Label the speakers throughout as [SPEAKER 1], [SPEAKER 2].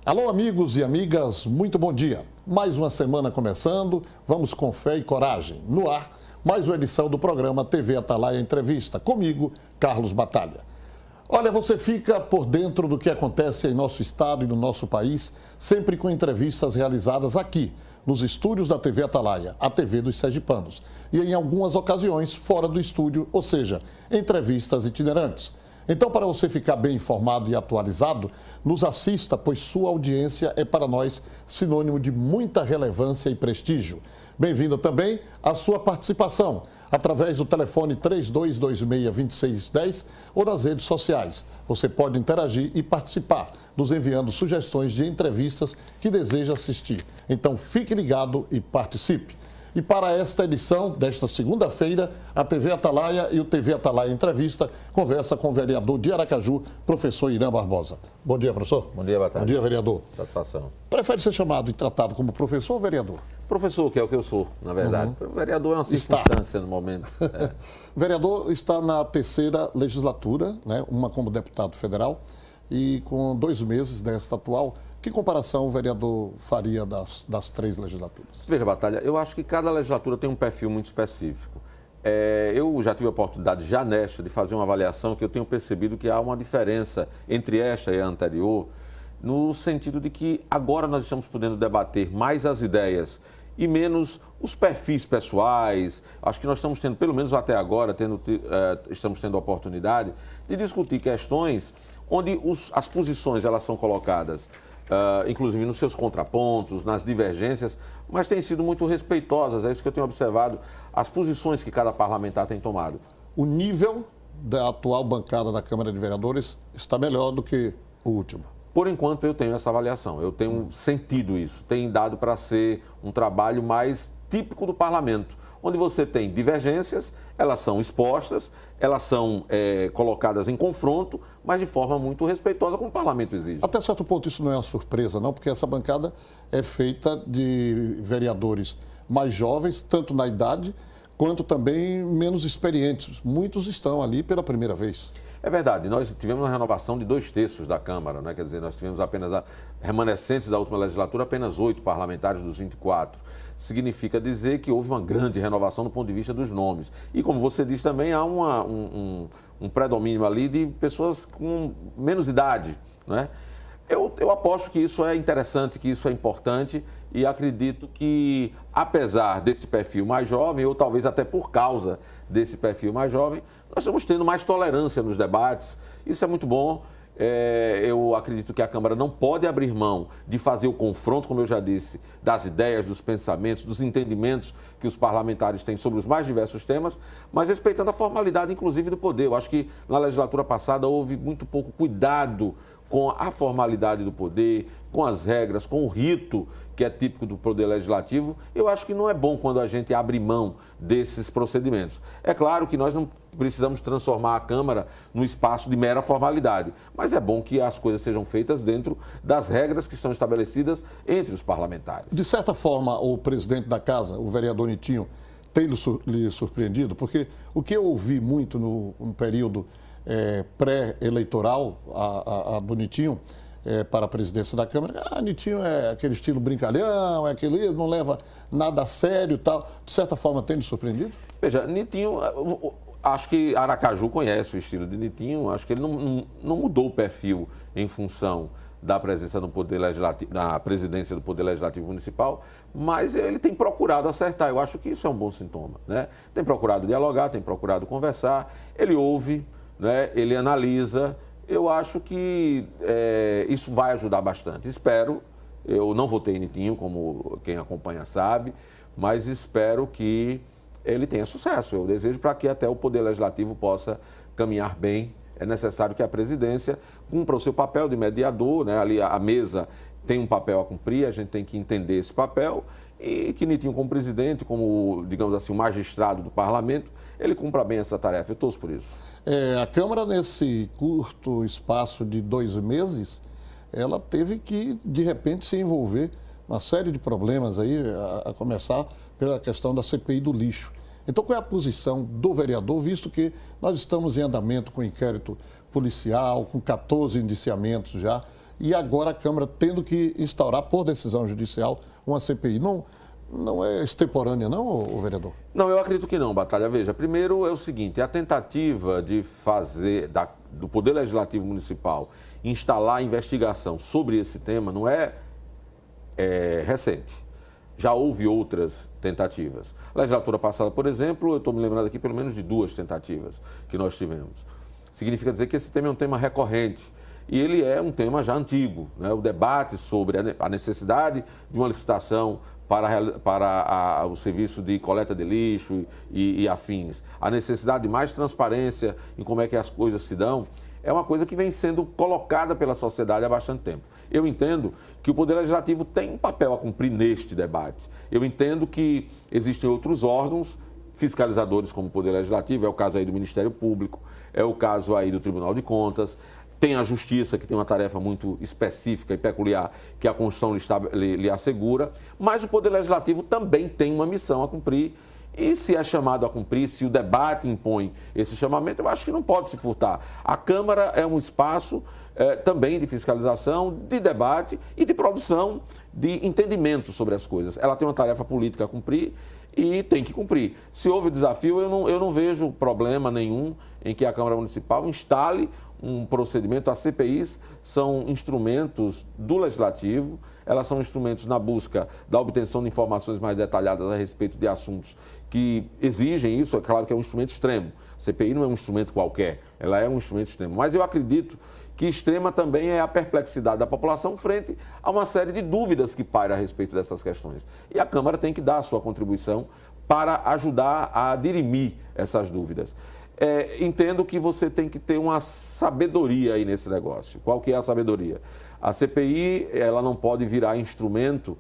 [SPEAKER 1] Alô, amigos e amigas, muito bom dia. Mais uma semana começando, vamos com fé e coragem. No ar, mais uma edição do programa TV Atalaia Entrevista, comigo, Carlos Batalha. Olha, você fica por dentro do que acontece em nosso estado e no nosso país, sempre com entrevistas realizadas aqui, nos estúdios da TV Atalaia, a TV dos sergipanos, e em algumas ocasiões fora do estúdio, ou seja, entrevistas itinerantes. Então, para você ficar bem informado e atualizado, nos assista, pois sua audiência é para nós sinônimo de muita relevância e prestígio. Bem-vinda também a sua participação, através do telefone 3226-2610 ou nas redes sociais. Você pode interagir e participar, nos enviando sugestões de entrevistas que deseja assistir. Então, fique ligado e participe. E para esta edição desta segunda-feira, a TV Atalaia e o TV Atalaia Entrevista conversa com o vereador de Aracaju, professor Irã Barbosa. Bom dia, professor.
[SPEAKER 2] Bom dia, Batalha.
[SPEAKER 1] Bom dia, vereador.
[SPEAKER 2] Satisfação.
[SPEAKER 1] Prefere ser chamado e tratado como professor ou vereador?
[SPEAKER 2] Professor, que é o que eu sou, na verdade. Vereador é uma circunstância no momento. É.
[SPEAKER 1] Vereador está na terceira legislatura, né? Uma como deputado federal, e com 2 meses desta atual. Que comparação o vereador faria das 3 legislaturas?
[SPEAKER 2] Veja, Batalha, eu acho que cada legislatura tem um perfil muito específico. Eu já tive a oportunidade, já nesta, de fazer uma avaliação que eu tenho percebido que há uma diferença entre esta e a anterior, no sentido de que agora nós estamos podendo debater mais as ideias e menos os perfis pessoais. Acho que nós estamos tendo, pelo menos até agora, estamos tendo a oportunidade de discutir questões onde as posições elas são colocadas, inclusive nos seus contrapontos, nas divergências, mas têm sido muito respeitosas. É isso que eu tenho observado, as posições que cada parlamentar tem tomado.
[SPEAKER 1] O nível da atual bancada da Câmara de Vereadores está melhor do que o último?
[SPEAKER 2] Por enquanto, eu tenho essa avaliação, eu tenho sentido isso. Tem dado para ser um trabalho mais típico do parlamento, onde você tem divergências, elas são expostas, elas são colocadas em confronto, mas de forma muito respeitosa, como o parlamento exige.
[SPEAKER 1] Até certo ponto isso não é uma surpresa, não, porque essa bancada é feita de vereadores mais jovens, tanto na idade, quanto também menos experientes. Muitos estão ali pela primeira vez.
[SPEAKER 2] É verdade, nós tivemos uma renovação de 2/3 da Câmara, né? Quer dizer, nós tivemos apenas remanescentes da última legislatura, apenas 8 parlamentares dos 24. Significa dizer que houve uma grande renovação do ponto de vista dos nomes. E como você disse também, há um predomínio ali de pessoas com menos idade, né? Eu aposto que isso é interessante, que isso é importante e acredito que, apesar desse perfil mais jovem, ou talvez até por causa desse perfil mais jovem, nós estamos tendo mais tolerância nos debates. Isso é muito bom. Eu acredito que a Câmara não pode abrir mão de fazer o confronto, como eu já disse, das ideias, dos pensamentos, dos entendimentos que os parlamentares têm sobre os mais diversos temas, mas respeitando a formalidade, inclusive, do poder. Eu acho que na legislatura passada houve muito pouco cuidado com a formalidade do poder, com as regras, com o rito que é típico do poder legislativo. Eu acho que não é bom quando a gente abre mão desses procedimentos. É claro que nós não precisamos transformar a Câmara num espaço de mera formalidade, mas é bom que as coisas sejam feitas dentro das regras que estão estabelecidas entre os parlamentares.
[SPEAKER 1] De certa forma, o presidente da Casa, o vereador Nitinho, tem lhe surpreendido? Porque o que eu ouvi muito no período pré-eleitoral do Nitinho para a presidência da Câmara, Nitinho é aquele estilo brincalhão, é aquele, não leva nada a sério e tal. De certa forma, tem lhe surpreendido?
[SPEAKER 2] Veja, Nitinho, acho que Aracaju conhece o estilo de Nitinho, acho que ele não mudou o perfil em função da presença no Poder Legislativo, da presidência do Poder Legislativo Municipal, mas ele tem procurado acertar. Eu acho que isso é um bom sintoma, né? Tem procurado dialogar, tem procurado conversar, ele ouve, né? Ele analisa. Eu acho que isso vai ajudar bastante. Espero, eu não votei em Nitinho, como quem acompanha sabe, mas espero que ele tenha sucesso. Eu desejo para que até o Poder Legislativo possa caminhar bem. É necessário que a presidência cumpra o seu papel de mediador, né? Ali a mesa tem um papel a cumprir, a gente tem que entender esse papel e que Nitinho, como presidente, como, digamos assim, o magistrado do parlamento, ele cumpra bem essa tarefa. Eu torço por isso.
[SPEAKER 1] A Câmara, nesse curto espaço de 2 meses, ela teve que, de repente, se envolver uma série de problemas aí, a começar pela questão da CPI do lixo. Então, qual é a posição do vereador, visto que nós estamos em andamento com inquérito policial, com 14 indiciamentos já, e agora a Câmara tendo que instaurar, por decisão judicial, uma CPI. Não é extemporânea, não, ô vereador?
[SPEAKER 2] Não, eu acredito que não, Batalha. Veja, primeiro é o seguinte, a tentativa de fazer do Poder Legislativo Municipal instalar investigação sobre esse tema não é recente. Já houve outras tentativas. A legislatura passada, por exemplo, eu estou me lembrando aqui pelo menos de 2 tentativas que nós tivemos. Significa dizer que esse tema é um tema recorrente e ele é um tema já antigo, né? O debate sobre a necessidade de uma licitação para o serviço de coleta de lixo e afins, a necessidade de mais transparência em como é que as coisas se dão, é uma coisa que vem sendo colocada pela sociedade há bastante tempo. Eu entendo que o Poder Legislativo tem um papel a cumprir neste debate. Eu entendo que existem outros órgãos fiscalizadores como o Poder Legislativo, é o caso aí do Ministério Público, é o caso aí do Tribunal de Contas, tem a Justiça, que tem uma tarefa muito específica e peculiar, que a Constituição lhe assegura, mas o Poder Legislativo também tem uma missão a cumprir. E se é chamado a cumprir, se o debate impõe esse chamamento, eu acho que não pode se furtar. A Câmara é um espaço também de fiscalização, de debate e de produção de entendimento sobre as coisas. Ela tem uma tarefa política a cumprir e tem que cumprir. Se houve desafio, eu não vejo problema nenhum em que a Câmara Municipal instale um procedimento. As CPIs são instrumentos do Legislativo, elas são instrumentos na busca da obtenção de informações mais detalhadas a respeito de assuntos que exigem isso. É claro que é um instrumento extremo. A CPI não é um instrumento qualquer, ela é um instrumento extremo. Mas eu acredito que extrema também é a perplexidade da população frente a uma série de dúvidas que paira a respeito dessas questões. E a Câmara tem que dar a sua contribuição para ajudar a dirimir essas dúvidas. Entendo que você tem que ter uma sabedoria aí nesse negócio. Qual que é a sabedoria? A CPI, ela não pode virar instrumento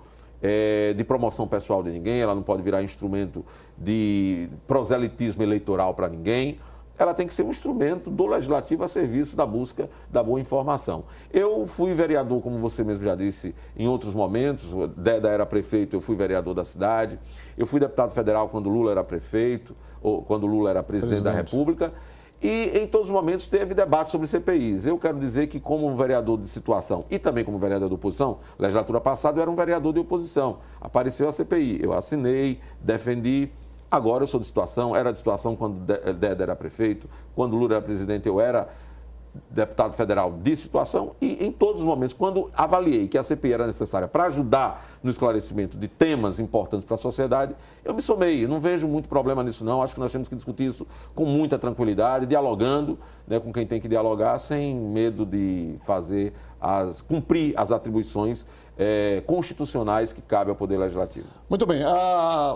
[SPEAKER 2] de promoção pessoal de ninguém, ela não pode virar instrumento de proselitismo eleitoral para ninguém. Ela tem que ser um instrumento do Legislativo a serviço da busca da boa informação. Eu fui vereador, como você mesmo já disse, em outros momentos. O Deda era prefeito, eu fui vereador da cidade. Eu fui deputado federal quando Lula era prefeito, ou quando Lula era presidente da República. E em todos os momentos teve debate sobre CPIs. Eu quero dizer que, como vereador de situação e também como vereador de oposição, legislatura passada eu era um vereador de oposição. Apareceu a CPI, eu assinei, defendi. Agora eu sou de situação, era de situação quando Deda era prefeito, quando Lula era presidente eu era deputado federal de situação e em todos os momentos, quando avaliei que a CPI era necessária para ajudar no esclarecimento de temas importantes para a sociedade, eu me somei. Eu não vejo muito problema nisso não, acho que nós temos que discutir isso com muita tranquilidade, dialogando, né, com quem tem que dialogar, sem medo de cumprir as atribuições constitucionais que cabe ao Poder Legislativo.
[SPEAKER 1] Muito bem,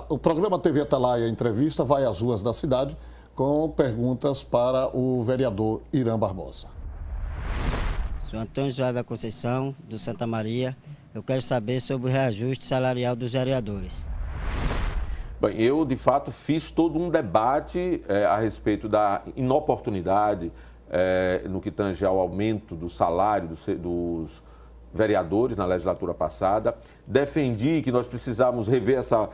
[SPEAKER 1] o programa TV Atalaia Entrevista vai às ruas da cidade com perguntas para o vereador Irã Barbosa.
[SPEAKER 3] Sou Antônio José da Conceição, do Santa Maria. Eu quero saber sobre o reajuste salarial dos vereadores.
[SPEAKER 2] Bem, eu, de fato, fiz todo um debate a respeito da inoportunidade no que tange ao aumento do salário dos vereadores na legislatura passada. Defendi que nós precisávamos rever essa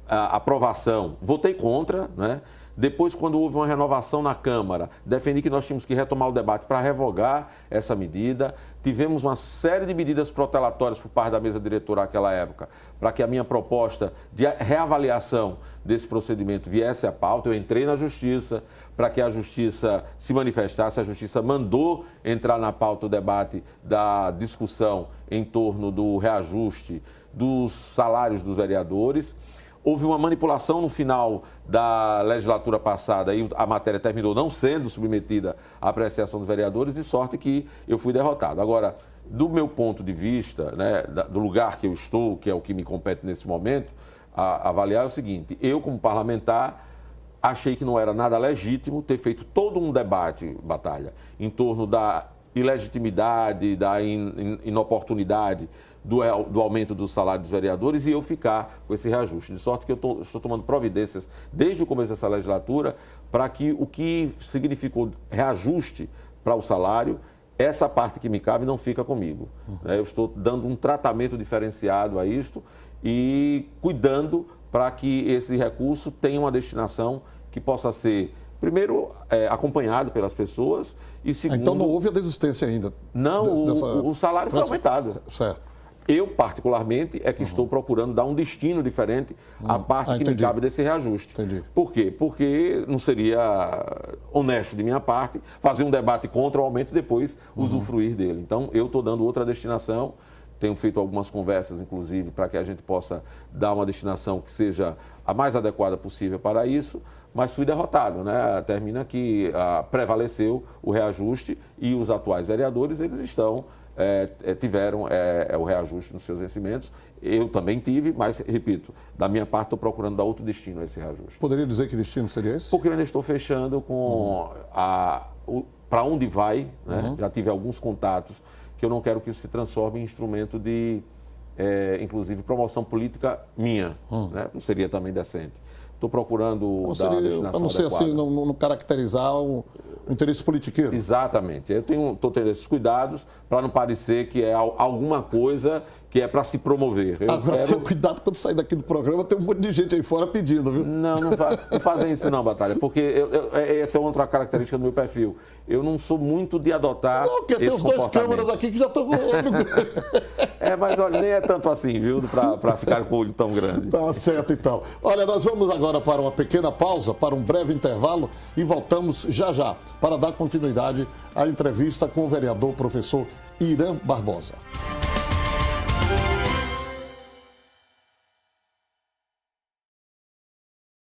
[SPEAKER 2] aprovação. Votei contra, né? Depois, quando houve uma renovação na Câmara, defendi que nós tínhamos que retomar o debate para revogar essa medida. Tivemos uma série de medidas protelatórias por parte da mesa diretora naquela época, para que a minha proposta de reavaliação desse procedimento viesse à pauta. Eu entrei na Justiça para que a Justiça se manifestasse. A Justiça mandou entrar na pauta o debate da discussão em torno do reajuste dos salários dos vereadores. Houve uma manipulação no final da legislatura passada e a matéria terminou não sendo submetida à apreciação dos vereadores, de sorte que eu fui derrotado. Agora, do meu ponto de vista, né, do lugar que eu estou, que é o que me compete nesse momento, avaliar é o seguinte: eu, como parlamentar, achei que não era nada legítimo ter feito todo um debate, Batalha, em torno da ilegitimidade, da inoportunidade do aumento do salário dos vereadores e eu ficar com esse reajuste. De sorte que eu estou tomando providências desde o começo dessa legislatura para que o que significou reajuste para o salário, essa parte que me cabe não fica comigo. Eu estou dando um tratamento diferenciado a isto e cuidando para que esse recurso tenha uma destinação que possa ser Primeiro, acompanhado pelas pessoas e segundo...
[SPEAKER 1] Então não houve a desistência ainda?
[SPEAKER 2] Não, o salário foi aumentado.
[SPEAKER 1] Certo.
[SPEAKER 2] Eu, particularmente, é que estou procurando dar um destino diferente à parte que me cabe desse reajuste.
[SPEAKER 1] Entendi.
[SPEAKER 2] Por quê? Porque não seria honesto de minha parte fazer um debate contra o aumento e depois usufruir dele. Então, eu estou dando outra destinação. Tenho feito algumas conversas, inclusive, para que a gente possa dar uma destinação que seja a mais adequada possível para isso, mas fui derrotado, né? Termina que prevaleceu o reajuste e os atuais vereadores, eles tiveram o reajuste nos seus vencimentos. Eu também tive, mas, repito, da minha parte estou procurando dar outro destino a esse reajuste.
[SPEAKER 1] Poderia dizer que destino seria esse?
[SPEAKER 2] Porque eu ainda estou fechando com para onde vai, né? Já tive alguns contatos que eu não quero que isso se transforme em instrumento de, inclusive, promoção política minha. Né? Não seria também decente. Estou procurando dar a destinação
[SPEAKER 1] para não ser
[SPEAKER 2] adequada.
[SPEAKER 1] assim, não caracterizar o interesse politiqueiro.
[SPEAKER 2] Exatamente. Eu estou tendo esses cuidados para não parecer que é alguma coisa que é para se promover.
[SPEAKER 1] Agora, tenha cuidado quando sair daqui do programa, tem um monte de gente aí fora pedindo, viu?
[SPEAKER 2] Não fazem isso não, Batalha, porque essa é outra característica do meu perfil. Eu não sou muito de adotar
[SPEAKER 1] porque tem
[SPEAKER 2] esse
[SPEAKER 1] os dois
[SPEAKER 2] comportamento.
[SPEAKER 1] câmeras aqui que já estão com o olho.
[SPEAKER 2] Mas olha, nem é tanto assim, viu, para ficar com o olho tão grande.
[SPEAKER 1] Tá certo, então. Olha, nós vamos agora para uma pequena pausa, para um breve intervalo e voltamos já para dar continuidade à entrevista com o vereador professor Irã Barbosa.